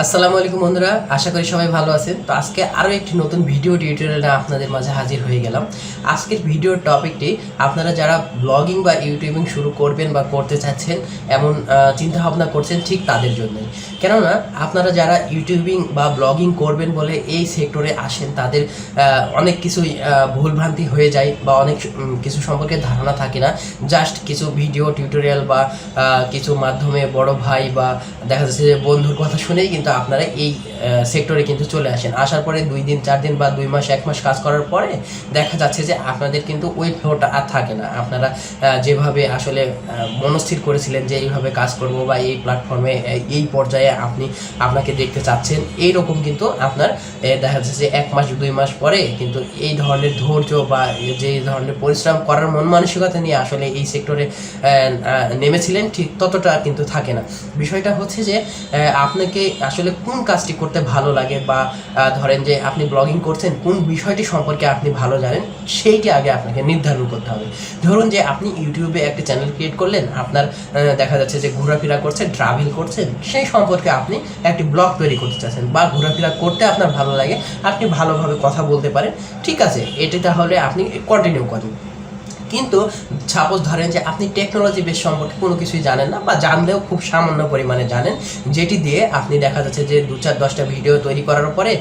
আসসালামু আলাইকুম বন্ধুরা, আশা করি সবাই ভালো আছেন। তো আজকে আরও একটি নতুন ভিডিও টিউটোরিয়ালে আপনাদের মাঝে হাজির হয়ে গেলাম। আজকের ভিডিওর টপিকটি আপনারা যারা ব্লগিং বা ইউটিউবিং শুরু করবেন বা করতে চাচ্ছেন এমন চিন্তা ভাবনা করছেন, ঠিক তাদের জন্যই। কেননা আপনারা যারা ইউটিউবিং বা ব্লগিং করবেন বলে এই সেক্টরে আসেন, তাদের অনেক কিছুই ভুলভ্রান্তি হয়ে যায় বা অনেক কিছু সম্পর্কে ধারণা থাকে না। জাস্ট কিছু ভিডিও টিউটোরিয়াল বা কিছু মাধ্যমে বড় ভাই বা দেখা যাচ্ছে যে বন্ধুর কথা শুনেই কিন্তু আপনারা এই সেক্টরে কিন্তু চলে আসেন। আসার পরে 2 দিন 4 দিন বা 2 মাস 1 মাস কাজ করার পরে দেখা যাচ্ছে যে আপনাদের কিন্তু ওই ফ্লোটা আর থাকে না। আপনারা যেভাবে আসলে মনস্থির করেছিলেন যে এইভাবে কাজ করব বা এই প্ল্যাটফর্মে এই পর্যায়ে আপনাকে দেখতে চাচ্ছেন, এইরকম কিন্তু আপনার দেখা যাচ্ছে যে 1 মাস 2 মাস পরে কিন্তু এই ধরনের ধৈর্য বা যে ধরনের পরিশ্রম করার মন মানসিকতা নিয়ে আসলে এই সেক্টরে নেমেছিলেন, ঠিক ততটা কিন্তু থাকে না। বিষয়টা হচ্ছে যে আপনাকে আসলে কোন কাজটি করতে ভালো লাগে বা ধরেন যে আপনি ব্লগিং করছেন, কোন বিষয়টি সম্পর্কে আপনি ভালো জানেন সেইটি আগে আপনাকে নির্ধারণ করতে হবে। ধরুন যে আপনি ইউটিউবে একটা চ্যানেল ক্রিয়েট করলেন, আপনার দেখা যাচ্ছে যে ঘোরাফেরা করছেন, ট্রাভেল করছেন, সেই সম্পর্কে আপনি একটি ব্লগ তৈরি করতে চাচ্ছেন বা ঘোরাফেরা করতে আপনার ভালো লাগে, আপনি ভালোভাবে কথা বলতে পারেন, ঠিক আছে, এটি তাহলে আপনি কন্টিনিউ করেন। কিন্তু সাপোজ ধরেন যে আপনি টেকনোলজি বেস সম্পর্কে কোনো কিছুই জানেন না বা জানলেও খুব সামান্য পরিমাণে জানেন, যেটি দিয়ে আপনি দেখা যাচ্ছে যে 2-4-10টা ভিডিও তৈরি করার পরে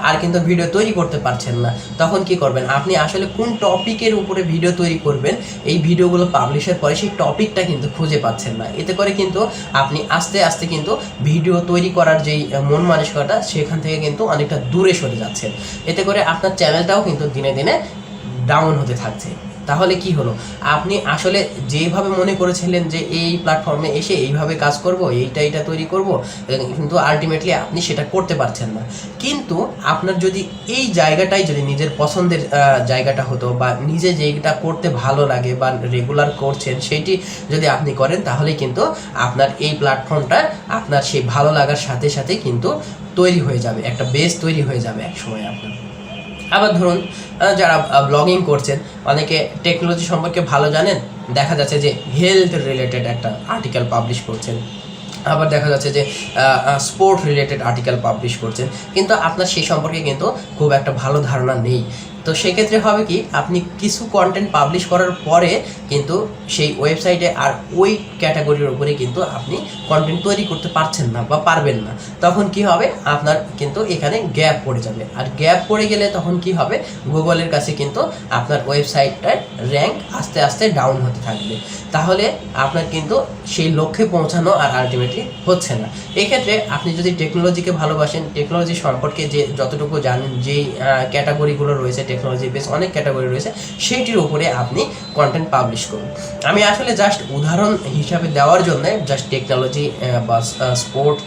আর কিন্তু ভিডিও তৈরি করতে পারছেন না। তখন কি করবেন? আপনি আসলে কোন টপিকের উপরে ভিডিও তৈরি করবেন, এই ভিডিওগুলো পাবলিশের পরে সেই টপিকটা কিন্তু খুঁজে পাচ্ছেন না। এতে করে কিন্তু আপনি আস্তে আস্তে কিন্তু ভিডিও তৈরি করার যেই মন মানসিকতা, সেখান থেকে কিন্তু অনেকটা দূরে সরে যাচ্ছেন। এতে করে আপনার চ্যানেলটাও কিন্তু দিনে দিনে ডাউন হতে থাকছে। তাহলে কি হলো? আপনি আসলে যেভাবে মনে করেছিলেন যে এই প্ল্যাটফর্মে এসে এইভাবে কাজ করব, এইটা তৈরি করব, কিন্তু আলটিমেটলি আপনি সেটা করতে পারছেন না। কিন্তু আপনার যদি এই জায়গাটাই যদি নিজের পছন্দের জায়গাটা হতো বা নিজে যেটা করতে ভালো লাগে বা রেগুলার করছেন সেইটি যদি আপনি করেন, তাহলে কিন্তু আপনার এই প্ল্যাটফর্মটা আপনার সেই ভালো লাগার সাথে সাথে কিন্তু তৈরি হয়ে যাবে, একটা বেস তৈরি হয়ে যাবে এক সময় আপনার। আবার ধরুন যারা ব্লগিং করছেন, অনেকে টেকনোলজি সম্পর্কে ভালো জানেন, দেখা যাচ্ছে যে হেলথ রিলেটেড একটা আর্টিকেল পাবলিশ করছেন, আবার দেখা যাচ্ছে যে স্পোর্ট রিলেটেড আর্টিকেল পাবলিশ করছেন, কিন্তু আপনার সেই সম্পর্কে কিন্তু খুব একটা ভালো ধারণা নেই। তো সেক্ষেত্রে হবে কি, আপনি কিছু কন্টেন্ট পাবলিশ করার পরে কিন্তু সেই ওয়েবসাইটে আর ওই ক্যাটাগরির উপরে কিন্তু আপনি কন্টেন্ট তৈরি করতে পারছেন না বা পারবেন না। তখন কি হবে? আপনার কিন্তু এখানে গ্যাপ পড়ে যাবে, আর গ্যাপ পড়ে গেলে তখন কি হবে? গুগলের কাছে কিন্তু আপনার ওয়েবসাইটটার র্যাঙ্ক আস্তে আস্তে ডাউন হতে থাকবে। তাহলে আপনার কিন্তু সেই লক্ষ্যে পৌঁছানো আর আলটিমেটলি হচ্ছে না। এক্ষেত্রে আপনি যদি টেকনোলজিকে ভালোবাসেন, টেকনোলজি সম্পর্কে যে যতটুকু জানেন, যেই ক্যাটাগরিগুলো রয়েছে, টেকনোলজি বেস অনেক ক্যাটাগরি রয়েছে, সেইটির উপরে আপনি কন্টেন্ট পাবলিশ করুন। আমি আসলে জাস্ট উদাহরণ হিসাবে দেওয়ার জন্য জাস্ট টেকনোলজি বা স্পোর্ট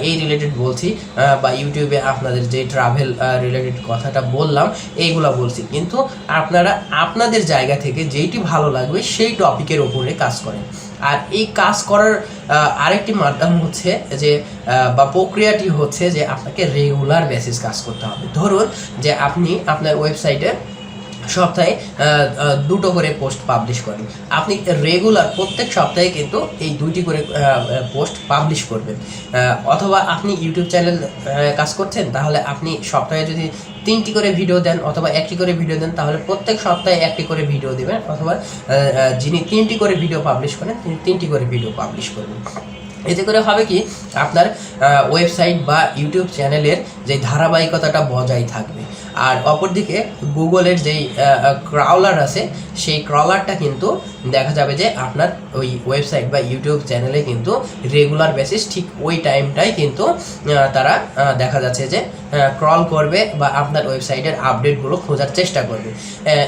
এই রিলেটেড বলছি, বা ইউটিউবে আপনাদের যে ট্রাভেল রিলেটেড কথাটা বললাম এইগুলো বলছি। কিন্তু আপনারা আপনাদের জায়গা থেকে যেইটি ভালো লাগবে সেই টপিকের উপরে কাজ করেন। আর এই কাজ করার আরেকটি মাধ্যম হচ্ছে যে বা প্রক্রিয়াটি হচ্ছে যে আপনাকে রেগুলার বেসিস কাজ করতে হবে। ধরুন যে আপনি আপনার ওয়েবসাইটে সপ্তাহে 2টো করে পোস্ট পাবলিশ করেন, আপনি রেগুলার প্রত্যেক সপ্তাহে কিন্তু এই 2টি করে পোস্ট পাবলিশ করবেন। অথবা আপনি ইউটিউব চ্যানেল কাজ করছেন, তাহলে আপনি সপ্তাহে যদি 3টি করে ভিডিও দেন অথবা 1টি করে ভিডিও দেন, তাহলে প্রত্যেক সপ্তাহে 1টি করে ভিডিও দেবেন। অথবা যিনি 3টি করে ভিডিও পাবলিশ করেন, তিনি 3টি করে ভিডিও পাবলিশ করবেন। এতে করে হবে কি, আপনার ওয়েবসাইট বা ইউটিউব চ্যানেলের যে ধারাবাহিকতাটা বজায় থাকবে। আর অপরদিকে গুগলের যেই ক্রাউলার আছে, সেই ক্রাউলারটা কিন্তু দেখা যাবে যে আপনার ওই ওয়েবসাইট বা ইউটিউব চ্যানেলে কিন্তু রেগুলার বেসিস ঠিক ওই টাইমটাই কিন্তু তারা দেখা যাচ্ছে যে ক্রল করবে বা আপনার ওয়েবসাইটের আপডেটগুলো খোঁজার চেষ্টা করবে।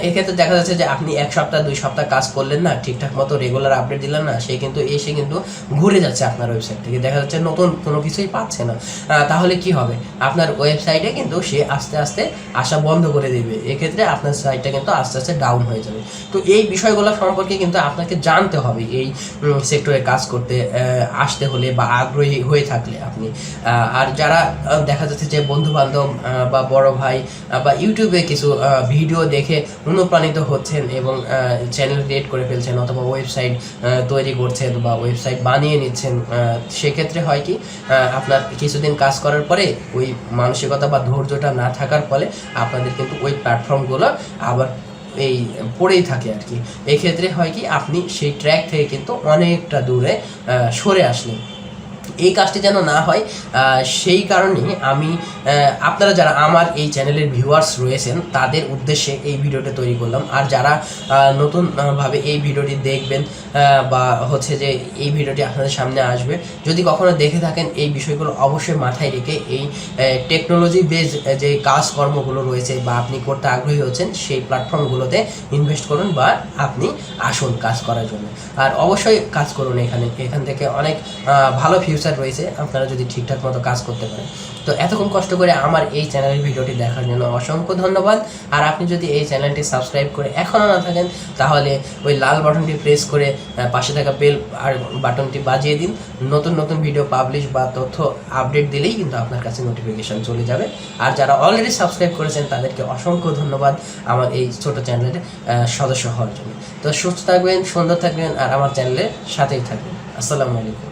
এক্ষেত্রে দেখা যাচ্ছে যে আপনি 1 সপ্তাহ 2 সপ্তাহ কাজ করলেন না, ঠিকঠাক মতো রেগুলার আপডেট দিলেন না, সে কিন্তু এসে কিন্তু ঘুরে যাচ্ছে আপনার ওয়েবসাইট থেকে, দেখা যাচ্ছে নতুন কোনো কিছুই পাচ্ছে না। তাহলে কি হবে? আপনার ওয়েবসাইটে কিন্তু সে আস্তে আস্তে আসা বন্ধ করে দেবে, এক্ষেত্রে আপনার সাইটটা কিন্তু আস্তে আস্তে ডাউন হয়ে যাবে। তো এই বিষয়গুলো সম্পর্কে কিন্তু আপনাকে জানতে হবে এই সেক্টরে কাজ করতে আসতে হলে বা আগ্রহী হয়ে থাকলে আপনি। আর যারা দেখা যাচ্ছে যে বন্ধু বান্ধব বা বড় ভাই বা ইউটিউবে কিছু ভিডিও দেখে অনুপ্রাণিত হচ্ছেন এবং চ্যানেল ক্রিয়েট করে ফেলছেন অথবা ওয়েবসাইট তৈরি করছেন বা ওয়েবসাইট বানিয়ে নিচ্ছেন, সেক্ষেত্রে হয় কি আপনার কিছুদিন কাজ করার পরে ওই মানসিকতা বা ধৈর্যটা না থাকার ফলে আপনাদের কিন্তু ওই প্ল্যাটফর্মগুলো আবার এই পড়েই থাকে আর কি। এক্ষেত্রে হয় কি আপনি সেই ট্র্যাক থেকে কিন্তু অনেকটা দূরে সরে আসলেন। এই কাজটি যেন না হয় সেই কারণে আমি আপনারা যারা আমার এই চ্যানেলের ভিউয়ার্স রয়েছেন তাদের উদ্দেশ্যে এই ভিডিওটা তৈরি করলাম। আর যারা নতুনভাবে এই ভিডিওটি দেখবেন বা হচ্ছে যে এই ভিডিওটি আপনাদের সামনে আসবে, যদি কখনো দেখে থাকেন এই বিষয়গুলো অবশ্যই মাথায় রেখে এই টেকনোলজি বেস যে কাজকর্মগুলো রয়েছে বা আপনি করতে আগ্রহী হচ্ছেন সেই প্ল্যাটফর্মগুলোতে ইনভেস্ট করুন বা আপনি আসুন কাজ করার জন্য। আর অবশ্যই কাজ করুন, এখান থেকে অনেক ভালো ফিউচার রয়েছে আপনারা যদি ঠিকঠাক মতো কাজ করতে পারেন। তো এতক্ষণ কষ্ট করে আমার এই চ্যানেলের ভিডিওটি দেখার জন্য অসংখ্য ধন্যবাদ। আর আপনি যদি এই চ্যানেলটি সাবস্ক্রাইব করে এখনও না থাকেন তাহলে ওই লাল বাটনটি প্রেস করে পাশে থাকা বেল আর বাটনটি বাজিয়ে দিন। নতুন নতুন ভিডিও পাবলিশ বা তথ্য আপডেট দিলেই কিন্তু আপনার কাছে নোটিফিকেশন চলে যাবে। আর যারা অলরেডি সাবস্ক্রাইব করেছেন তাদেরকে অসংখ্য ধন্যবাদ আমার এই ছোট চ্যানেলের সদস্য হওয়ার জন্য। তো সুস্থ থাকবেন, সুন্দর থাকবেন আর আমার চ্যানেলের সাথেই থাকবেন। আসসালামু আলাইকুম।